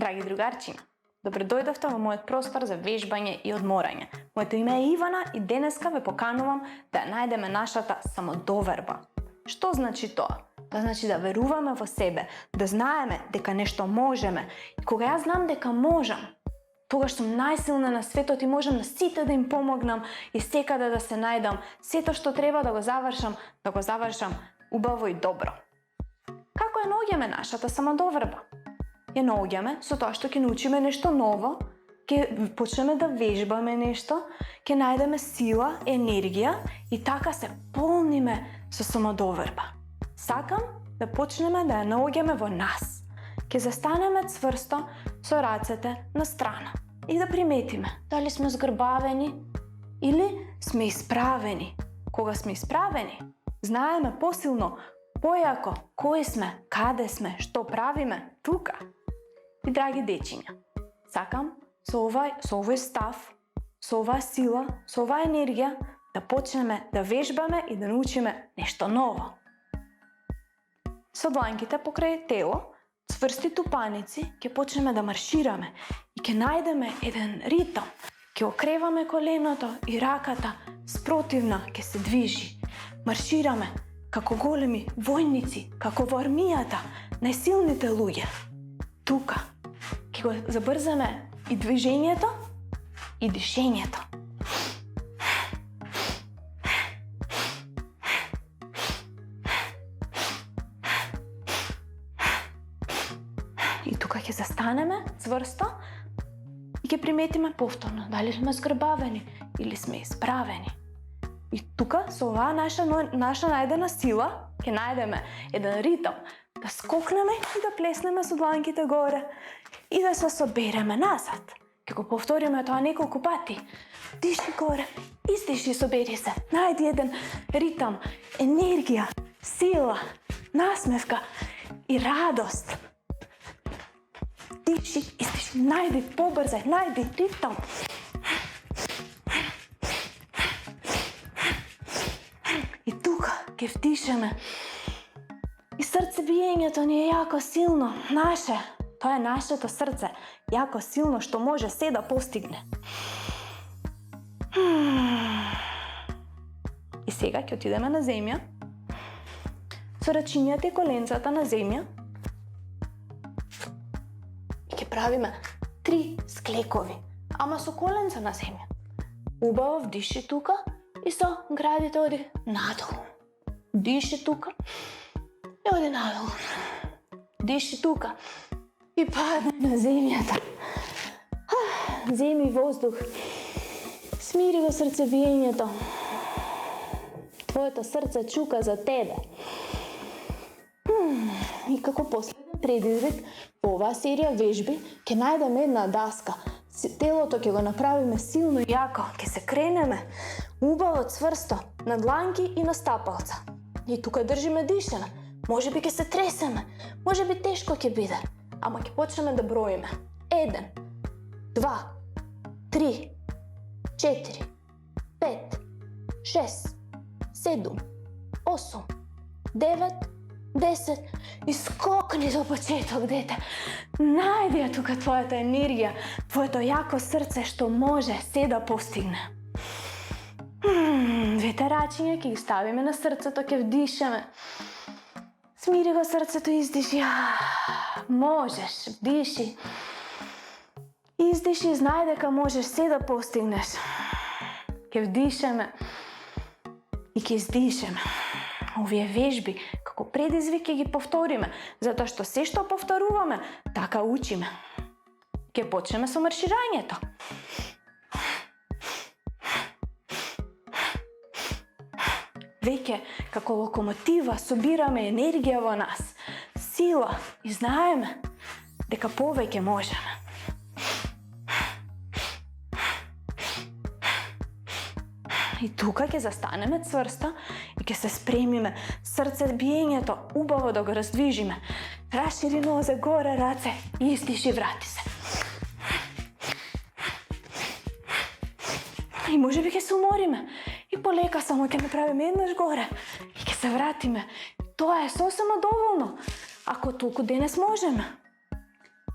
Драги другарчиња, добро дојдовте во мојот простор за вежбање и одморање. Моето име е Ивана и денеска ве поканувам да најдеме нашата самодоверба. Што значи тоа? Тоа значи да веруваме во себе, да знаеме дека нешто можеме. И кога јас знам дека можам, тогаш сум најсилна на светот и можам на сите да им помогнам и секаде да се најдам. Сето што треба да го завршам убаво и добро. Како ја наоѓаме нашата самодоверба? Ја наоѓаме со тоа што ќе научиме нешто ново, ќе почнеме да вежбаме нешто, ќе најдеме сила, енергија и така се полниме со самодоверба. Сакам да почнеме да ја наоѓаме во нас. Ќе застанеме цврсто со рацете на страна и да приметиме дали сме згрбавени или сме исправени. Кога сме исправени, знаеме посилно, појако кои сме, каде сме, што правиме тука. И драги дечиња, сакам со овој став, со оваа сила, со оваа енергија да почнеме да вежбаме и да научиме нешто ново. Со дланките покрај тело, цврсти тупаници, ќе почнеме да маршираме и ќе најдеме еден ритм. Ќе окреваме коленото и раката спротивна ќе се движи. Маршираме како големи војници, како во армијата, најсилните луѓе. Тука ќе го забрзаме и движењето и дишењето. И тука ќе застанеме цврсто и ќе приметиме повторно дали сме згрбавени или сме исправени. И тука со оваа наша најдена сила ќе најдеме еден ритм, да скокнеме и да плеснеме со дланките горе и да се собереме назад. Ќе го повториме тоа неколку пати. Диши горе, издиши, собери се. Најди еден ритм, енергија, сила, насмевка и радост. Диши, издиши, најди побрзај, најди ритм. И тука ќе вдишеме. И срцебиењето ни е јако силно, наше. Тоа е нашето срце, јако силно што може се да постигне. И сега ќе отидеме на земја, со рачињата и коленцата на земја. И ќе правиме 3 склекови, ама со коленца на земја. Убаво вдиши тука и со градите оди надолу. Диши тука и оди надолу. Диши тука и падне на земјата. Земи воздух. Смири го срцебиењето. Твоето срце чука за тебе. И како последен предизвик во оваа серија вежби ќе најдеме една даска. Телото ќе го направиме силно и јако. Ќе се кренеме убаво цврсто на дланки и на стапалца. И тука држиме дишеме. Може би ќе се тресеме. Може би тешко ќе биде. Ама ќе почнеме да броиме. 1, 2, 3, 4, 5, 6, 7, 8, 9, 10 и скокни до почеток, дете. Најди ја тука твојата енергија, твоето јако срце што може се да постигне. Двете рачиња ќе ги ставиме на срцето, ќе вдишеме. Смири го срцето, издиши. Можеш, вдиши. Издиши, знај дека можеш се да постигнеш. Ќе вдишеме и ќе издишеме. Овие вежби како предизвик ќе ги повториме, затоа што се што повторуваме, така учиме. Ќе почнеме со марширањето. Веќе како локомотива собираме енергија во нас, сила и знаеме дека повеќе можеме. И тука ќе застанеме цврсто и ќе се спремиме срцебиењето убаво да го раздвижиме. Рашири нозе, горе раце, издиши, врати се. И може би ќе се умориме. И полека само ќе направиме еднаш горе и ќе се вратиме. Тоа е сосема доволно, ако толку денес можеме.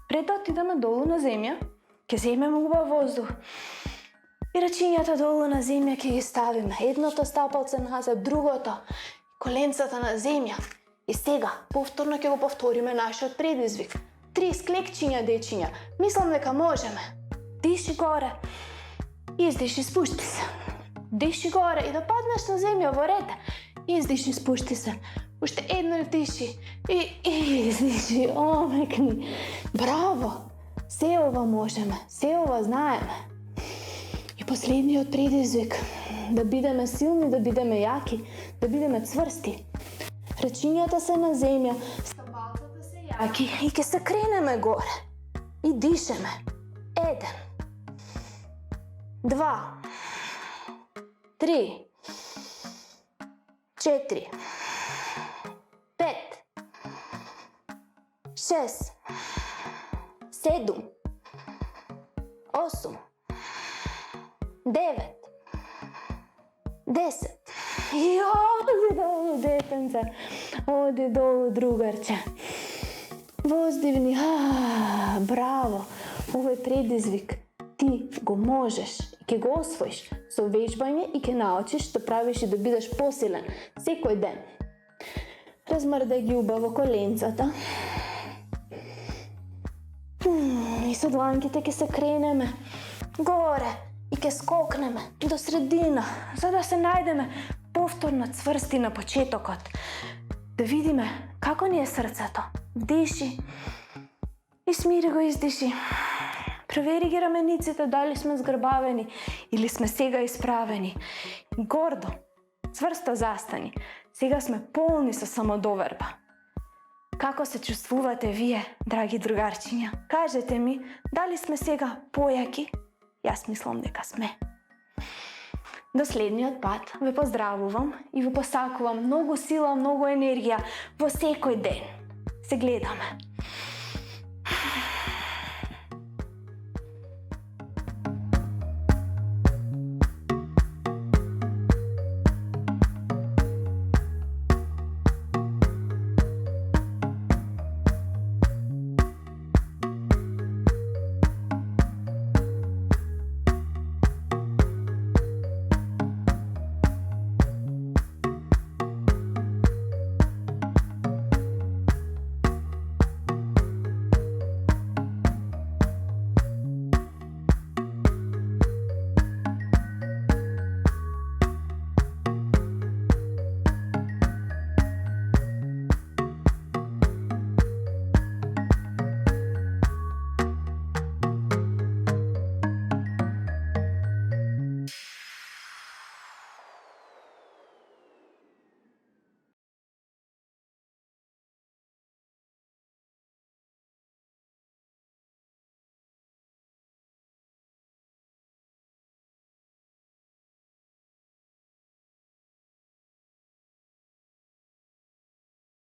Пред да отидеме долу на земја, ќе земеме убав воздух. И рачињата долу на земја ќе ги ставиме. Едното стапалце назад, другото, коленцата на земја. И сега, повторно ќе го повториме нашиот предизвик. 3 склекчиња, дечиња. Мислам дека можеме. Диши горе. Издиши, спушти се. Диши горе и да паднеш на земја во ред. Издиши, спушти се. Уште едно диши. И издиши, омекни. Браво! Се ова можеме, се ова знаеме. И последниот предизвик. Да бидеме силни, да бидеме јаки, да бидеме цврсти. Рачињата се на земја, стапалцата се јаки и ќе се кренеме горе. И дишеме. 1, 2, 3, 4, 5, 6, 7, 8, 9, 10. И оди долу, детенце. Оди долу, другарче. Воздивни. Браво. Овој предизвик ти го можеш и ќе го освоиш со вежбање и ќе научиш да правиш и да бидеш посилен секој ден. Размрдај ги убаво коленцата. И со дланките ќе се кренеме горе и ќе скокнеме до средина, за да се најдеме повторно цврсти на почетокот. Да видиме како ни е срцето. Диши и смири го издиши. Провери ги рамениците дали сме згрбавени или сме сега исправени. Гордо, цврсто застани. Сега сме полни со самодоверба. Како се чувствувате вие, драги другарчиња? Кажете ми, дали сме сега појаки? Јас мислам дека сме. До следниот пат ве поздравувам и ве посакувам многу сила, многу енергија во секој ден. Се гледаме.